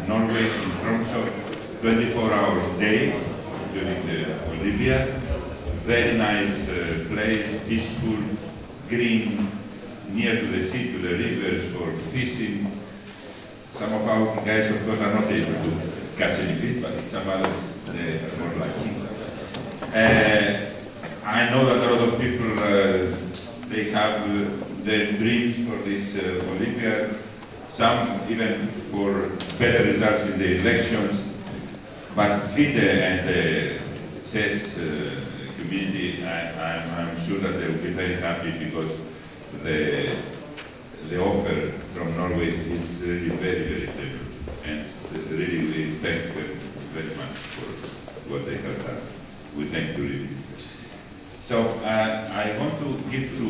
Norway, in Tromsø, 24 hours a day during the Olympiad. Very nice place, peaceful, green, near to the sea, to the rivers for fishing. Some of our guys, of course, are not able to catch any fish, but some others, they are more lucky. I know that a lot of people, they have their dreams for this Olympiad, some even for better results in the elections, but FIDE and the chess community, I'm sure that they will be very happy because the offer from Norway is really very, very favorable, and really we thank them very much for what they have done. We thank you really. So I want to give to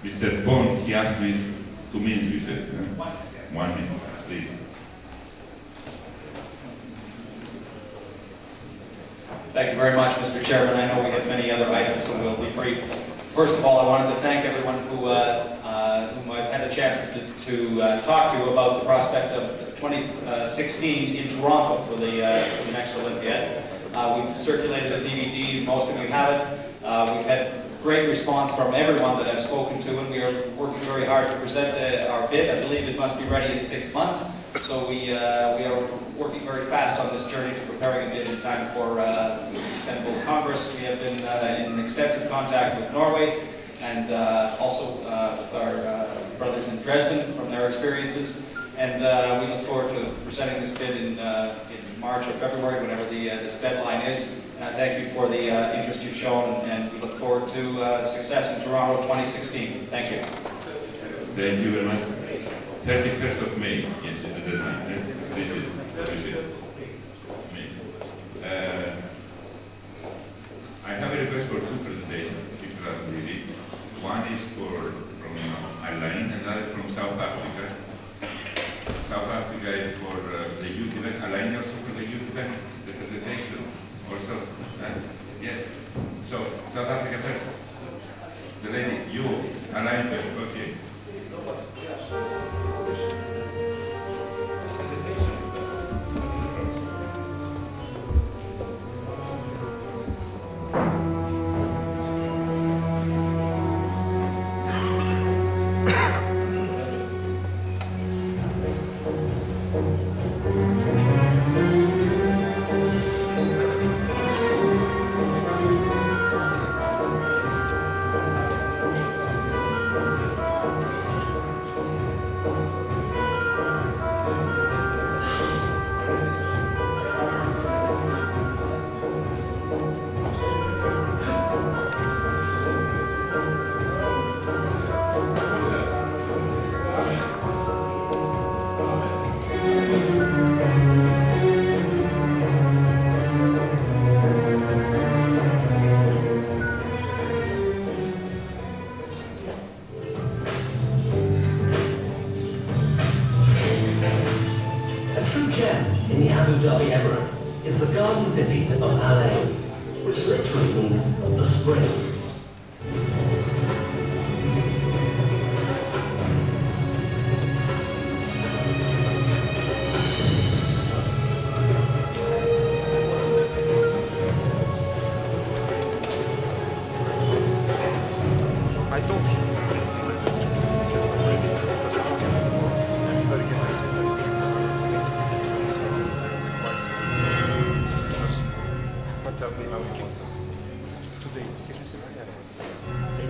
Mr. Bond. He asked me 2 minutes, you said. 1 minute, please. Thank you very much, Mr. Chairman. I know we have many other items, so we'll be brief. First of all, I wanted to thank everyone whom I've had a chance to talk to about the prospect of 2016 in Toronto for the next Olympiad. We've circulated a DVD, most of you have it. We've had great response from everyone that I've spoken to, and we are working very hard to present our bid. I believe it must be ready in 6 months, so we are working very fast on this journey to preparing a bid in time for the Istanbul Congress. We have been in extensive contact with Norway and also with our brothers in Dresden from their experiences, and we look forward to presenting this bid in March or February, whenever this deadline is. Thank you for the interest you've shown, and we look forward to success in Toronto 2016. Thank you. Thank you very much. 31st of May, yes, the deadline. This is May. I have a request for 2 presentations, people are reading. One is from Alain, another from South Africa. South Africa is for the youth event. Alain also for the youth event, the presentation. Also, yes. So, South Africa first. The lady, you, Alain first, okay. Is the garden city of LA, which literally means the spring. Tell me how we can today. Can you see? Yeah.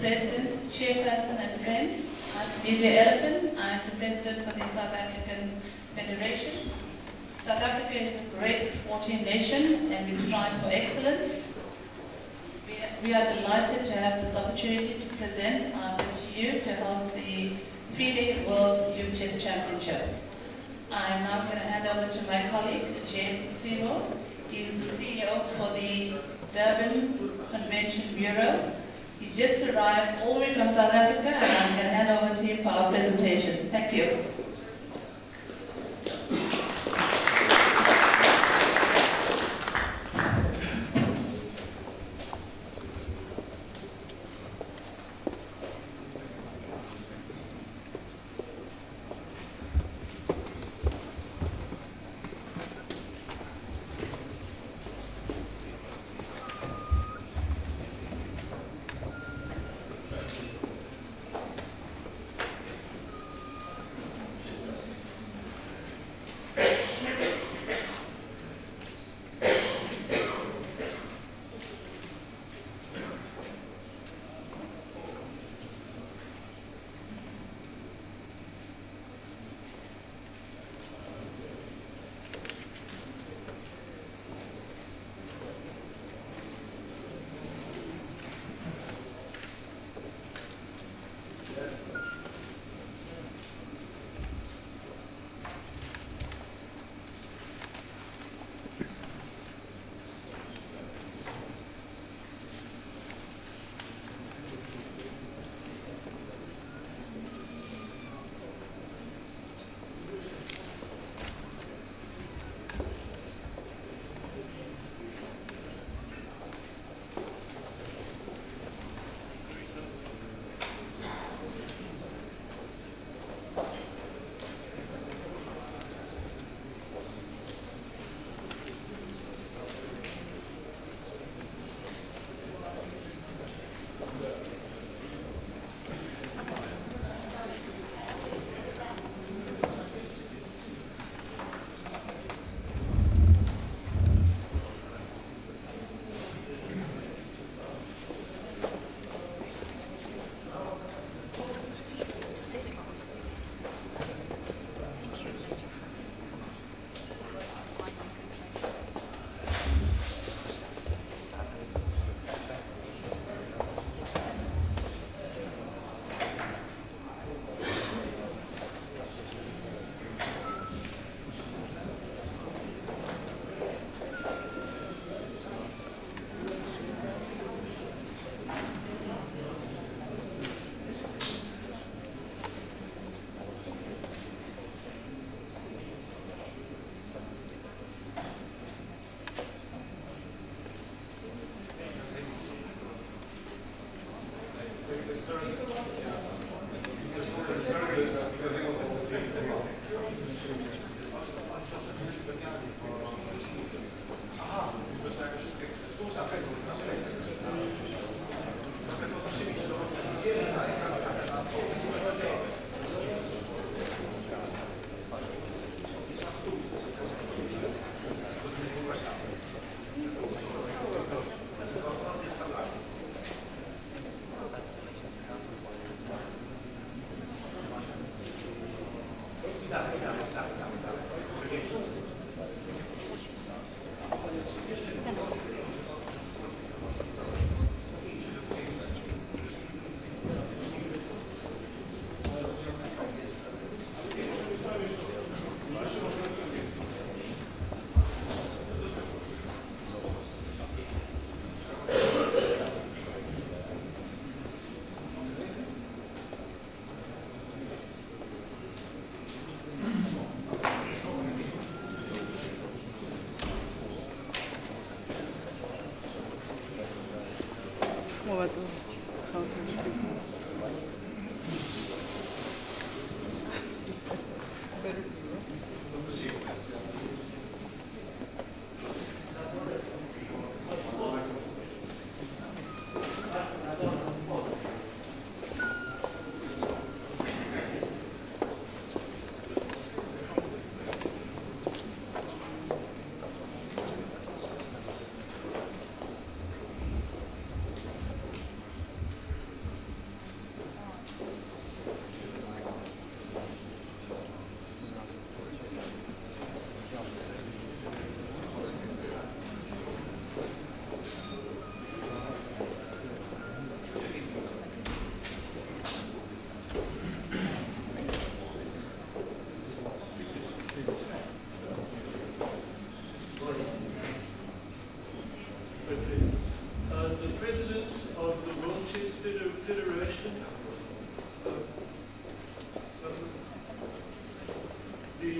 President, Chairperson and friends. I'm Amelia Elephant. I'm the President for the South African Federation. South Africa is a great sporting nation and we strive for excellence. We are delighted to have this opportunity to present our bid to you to host the FIDE World Youth Chess Championship. I'm now going to hand over to my colleague, James Siro. He's the CEO for the Durban Convention Bureau. He just arrived all the way from South Africa, and I'm going to hand over to him for our presentation. Thank you.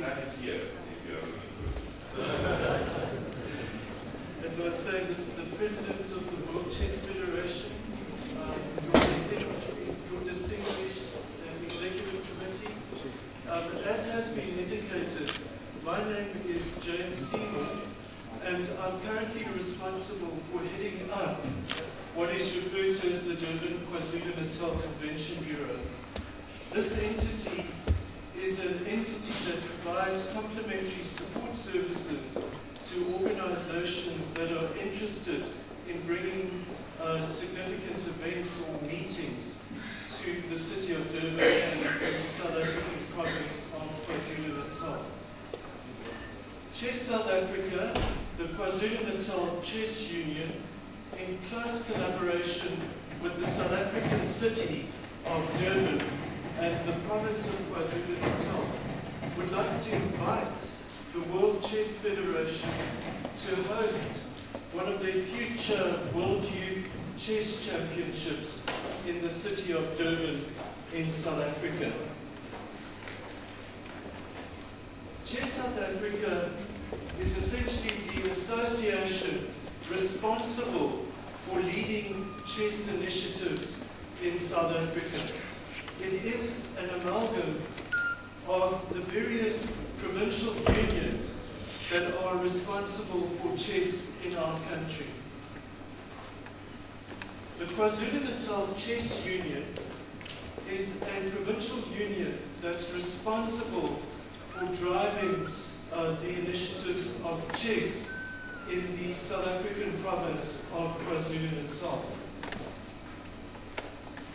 have it here if you are going to. As I was saying, the president of the World Chess Federation, your distinguished executive committee, as has been indicated, my name is James Seymour, and I'm currently responsible for heading up what is referred to as the Durban KwaZulu-Natal Convention Bureau. This entity is an entity that provides complementary support services to organizations that are interested in bringing significant events or meetings to the city of Durban and the South African province of KwaZulu-Natal. Chess South Africa, the KwaZulu-Natal Chess Union, in close collaboration with the South African city of Durban and the province of KwaZulu-Natal, would like to invite the World Chess Federation to host one of their future World Youth Chess Championships in the city of Durban in South Africa. Chess South Africa is essentially the association responsible for leading chess initiatives in South Africa. It is an amalgam of the various provincial unions that are responsible for chess in our country. The KwaZulu-Natal Chess Union is a provincial union that's responsible for driving the initiatives of chess in the South African province of KwaZulu-Natal.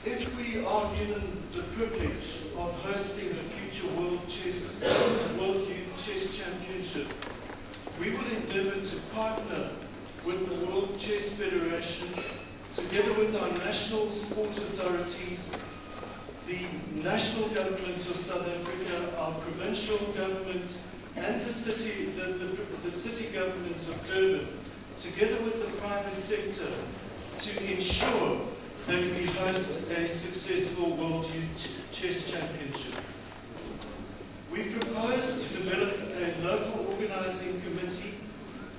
If we are given the privilege of hosting the future World Youth Chess Championship, we will endeavour to partner with the World Chess Federation, together with our national sport authorities, the national government of South Africa, our provincial government, and the city government of Durban, together with the private sector, to ensure that we host a successful World Youth Chess Championship. We propose to develop a local organizing committee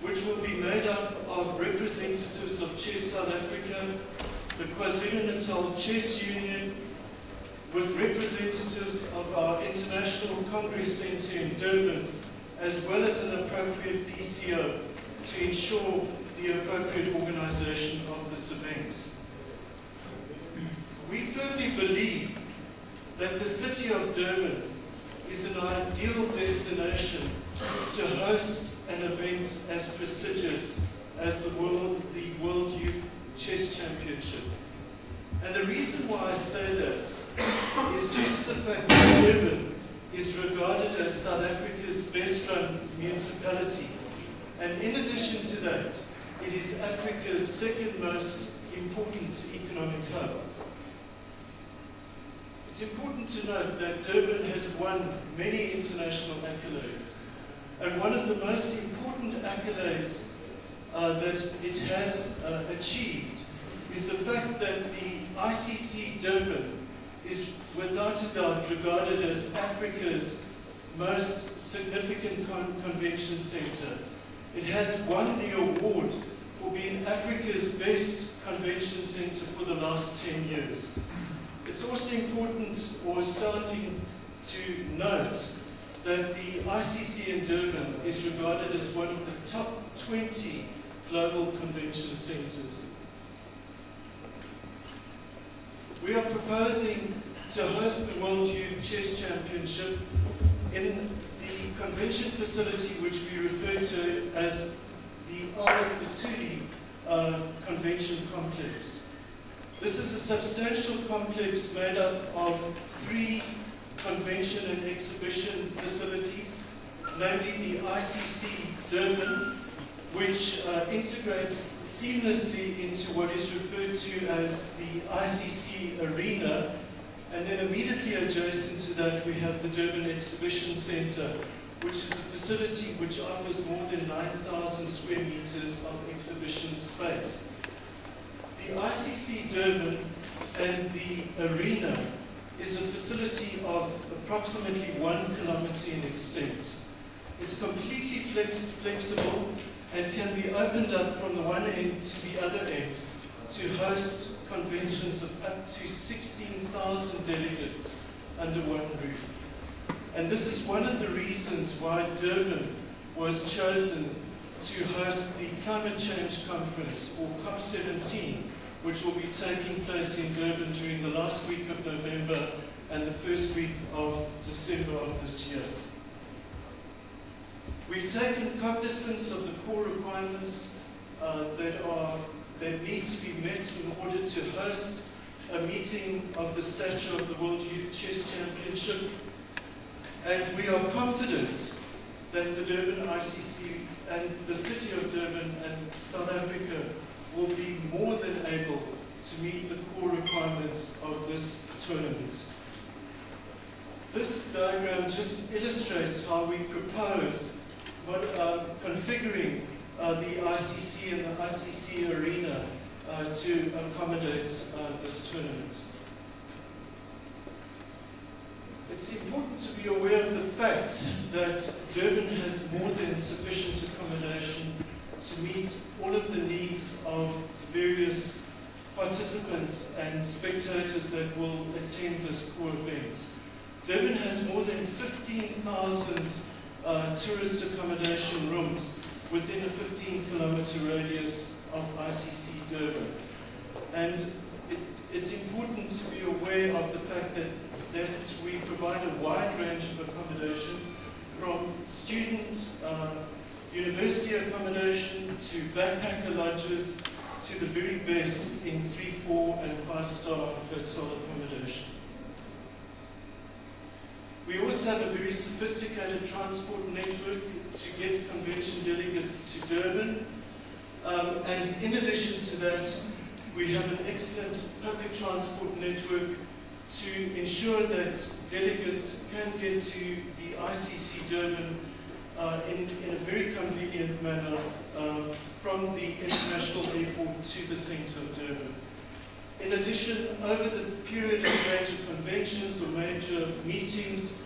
which will be made up of representatives of Chess South Africa, the KwaZulu-Natal Chess Union, with representatives of our International Congress Centre in Durban, as well as an appropriate PCO to ensure the appropriate organization of this event. We firmly believe that the city of Durban is an ideal destination to host an event as prestigious as the World Youth Chess Championship. And the reason why I say that is due to the fact that Durban is regarded as South Africa's best-run municipality. And in addition to that, it is Africa's second most important economic hub. It's important to note that Durban has won many international accolades. And one of the most important accolades that it has achieved is the fact that the ICC Durban is without a doubt regarded as Africa's most significant convention centre. It has won the award for being Africa's best convention centre for the last 10 years. It's also important or astounding to note that the ICC in Durban is regarded as one of the top 20 global convention centres. We are proposing to host the World Youth Chess Championship in the convention facility which we refer to as the Ara Kutuli Convention Complex. This is a substantial complex made up of 3 convention and exhibition facilities, namely the ICC Durban, which integrates seamlessly into what is referred to as the ICC Arena, and then immediately adjacent to that we have the Durban Exhibition Centre, which is a facility which offers more than 9,000 square meters of exhibition space. The ICC Durban and the arena is a facility of approximately 1 kilometer in extent. It's completely flexible and can be opened up from the one end to the other end to host conventions of up to 16,000 delegates under one roof. And this is one of the reasons why Durban was chosen to host the Climate Change Conference, or COP17, which will be taking place in Durban during the last week of November and the first week of December of this year. We've taken cognizance of the core requirements that need to be met in order to host a meeting of the stature of the World Youth Chess Championship, and we are confident that the Durban ICC and the City of Durban and South Africa will be more than able to meet the core requirements of this tournament. This diagram just illustrates how we propose configuring the ICC and the ICC arena to accommodate this tournament. It's important to be aware of the fact that Durban has more than sufficient accommodation to meet all of the needs of various participants and spectators that will attend this core event. Durban has more than 15,000 tourist accommodation rooms within a 15-kilometer radius of ICC Durban. And it's important to be aware of the fact that we provide a wide range of accommodation, from students, university accommodation, to backpacker lodges, to the very best in 3, 4, and 5-star hotel accommodation. We also have a very sophisticated transport network to get convention delegates to Durban. And in addition to that, we have an excellent public transport network to ensure that delegates can get to the ICC Durban in a very convenient manner from the international airport to the centre of Durban. In addition, over the period of major conventions or major meetings,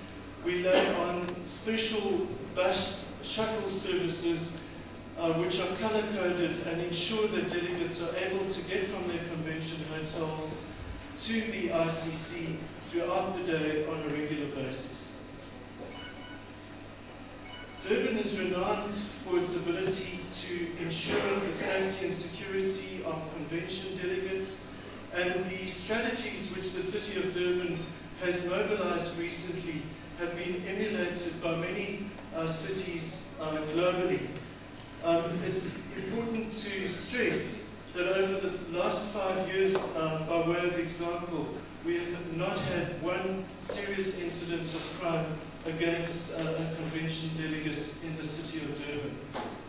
we lay on special bus shuttle services which are colour-coded and ensure that delegates are able to get from their convention hotels to the ICC throughout the day on a regular basis. Durban is renowned for its ability to ensure the safety and security of convention delegates, and the strategies which the City of Durban has mobilized recently have been emulated by many cities globally. It's important to stress that over the last 5 years, by way of example, we have not had one serious incident of crime against a convention delegate in the City of Durban.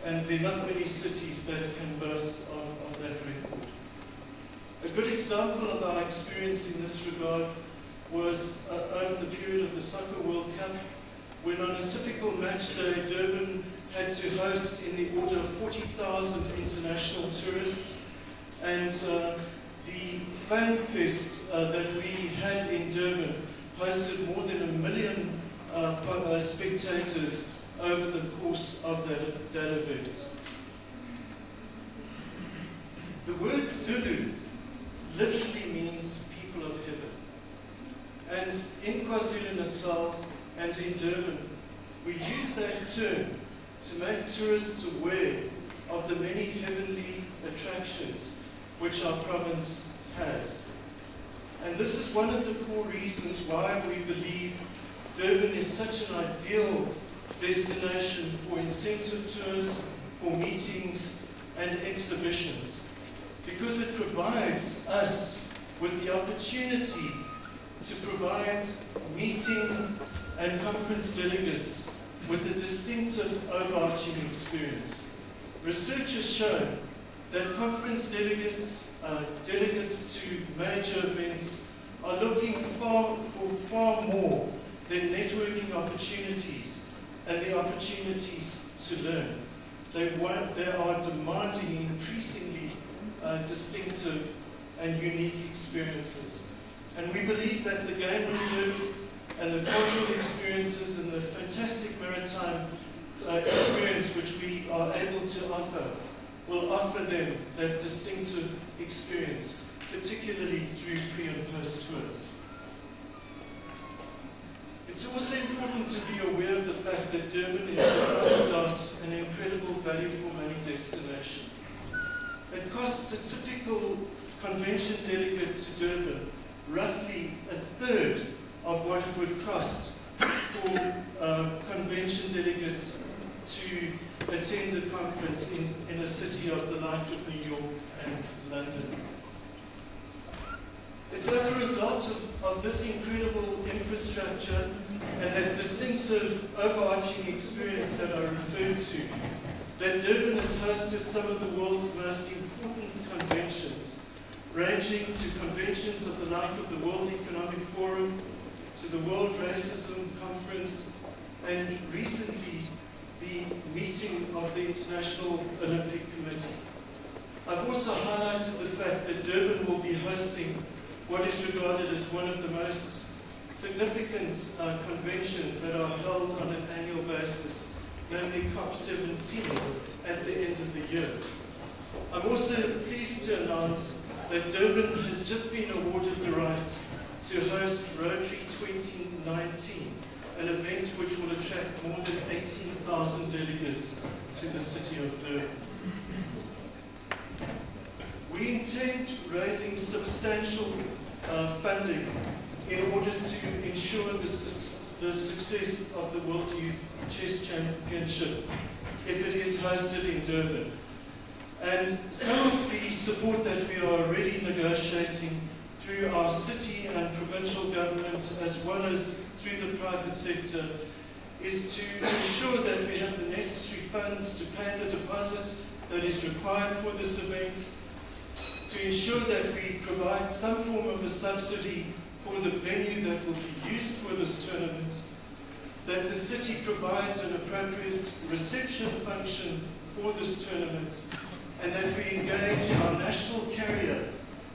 And there are not many cities that can boast of that record. A good example of our experience in this regard was over the period of the Soccer World Cup, when on a typical match day, Durban had to host in the order of 40,000 international tourists, and the Fan Fest that we had in Durban hosted more than 1 million spectators over the course of that event. The word Zulu literally means people of heaven. And in KwaZulu-Natal and in Durban, we use that term to make tourists aware of the many heavenly attractions which our province has. And this is one of the core reasons why we believe Durban is such an ideal destination for incentive tours, for meetings and exhibitions, because it provides us with the opportunity to provide meeting and conference delegates with a distinctive overarching experience. Research has shown that conference delegates, delegates to major events, are looking for far more than networking opportunities and the opportunities to learn. They are demanding increasingly distinctive and unique experiences. And we believe that the game reserves and the cultural experiences and the fantastic maritime experience which we are able to offer will offer them that distinctive experience, particularly through pre- and post-tours. It's also important to be aware of the fact that Durban is without doubt an incredible value for money destination. It costs a typical convention delegate to Durban roughly a third of what it would cost for convention delegates to attend a conference in a city of the like of New York and London. It's as a result of this incredible infrastructure and that distinctive overarching experience that I referred to that Durban has hosted some of the world's most important conventions, ranging to conventions of the like of the World Economic Forum, to the World Racism Conference, and recently the meeting of the International Olympic Committee. I've also highlighted the fact that Durban will be hosting what is regarded as one of the most significant conventions that are held on an annual basis, namely COP17 at the end of the year. I'm also pleased to announce that Durban has just been awarded the right to host Rotary 2019, an event which will attract more than 18,000 delegates to the city of Durban. We intend raising substantial funding in order to ensure the success of the World Youth Chess Championship if it is hosted in Durban. And some of the support that we are already negotiating through our city and provincial government as well as through the private sector is to ensure that we have the necessary funds to pay the deposit that is required for this event, to ensure that we provide some form of a subsidy for the venue that will be used for this tournament, that the city provides an appropriate reception function for this tournament, and that we engage our national carrier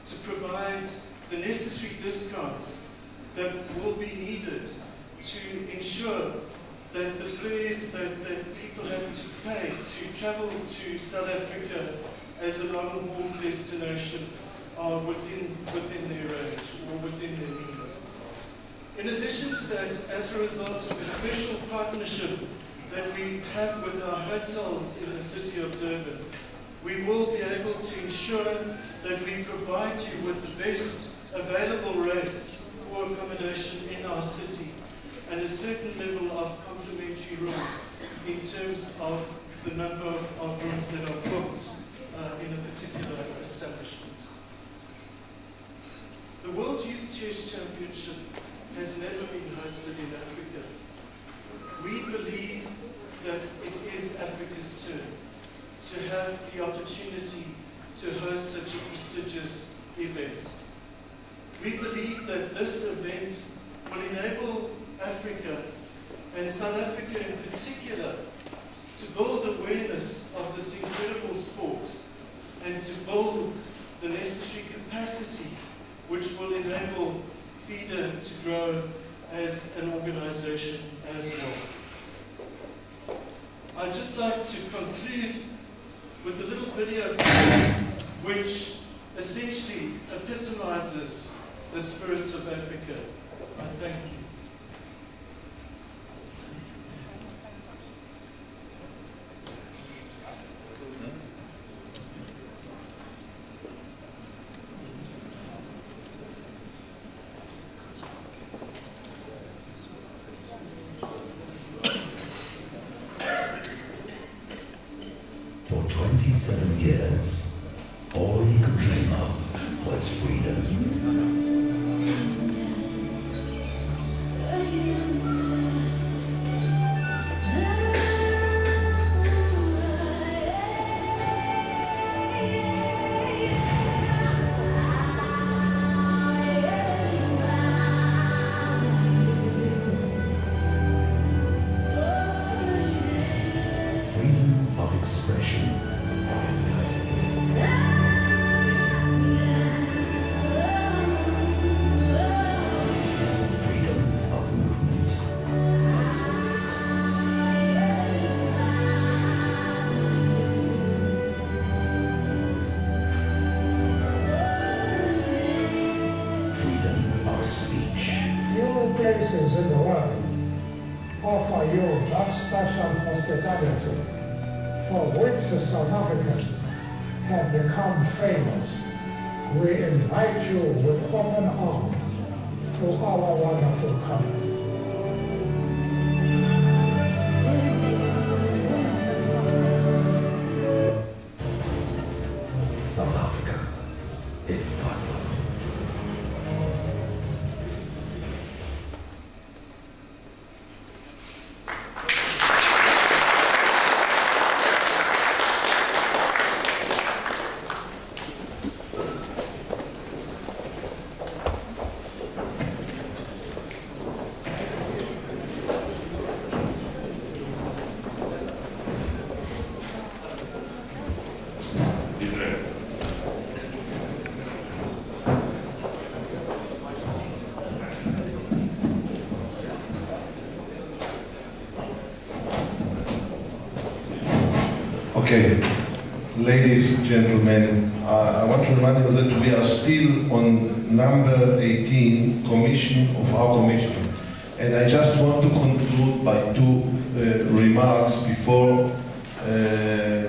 to provide the necessary discounts that will be needed to ensure that the fares that people have to pay to travel to South Africa as a long-haul destination are within their range or within their means. In addition to that, as a result of a special partnership that we have with our hotels in the city of Durban, we will be able to ensure that we provide you with the best available rates for accommodation in our city and a certain level of complimentary rooms in terms of the number of rooms that are booked in a particular establishment. The World Youth Chess Championship has never been hosted in Africa. We believe that it is Africa's turn to have the opportunity to host such a prestigious event. We believe that this event will enable Africa, and South Africa in particular, to build awareness of this incredible sport and to build the necessary capacity which will enable FIDE to grow as an organization as well. I'd just like to conclude with a little video which essentially epitomizes the spirit of Africa. I thank you. For 27 years, all he could dream of was freedom. Freedom of expression. offer you that special hospitality for which the South Africans have become famous. We invite you with open arms to our wonderful country. South Africa, it's possible. Okay, ladies and gentlemen, I want to remind you that we are still on number 18, commission of our commission. And I just want to conclude by two remarks before the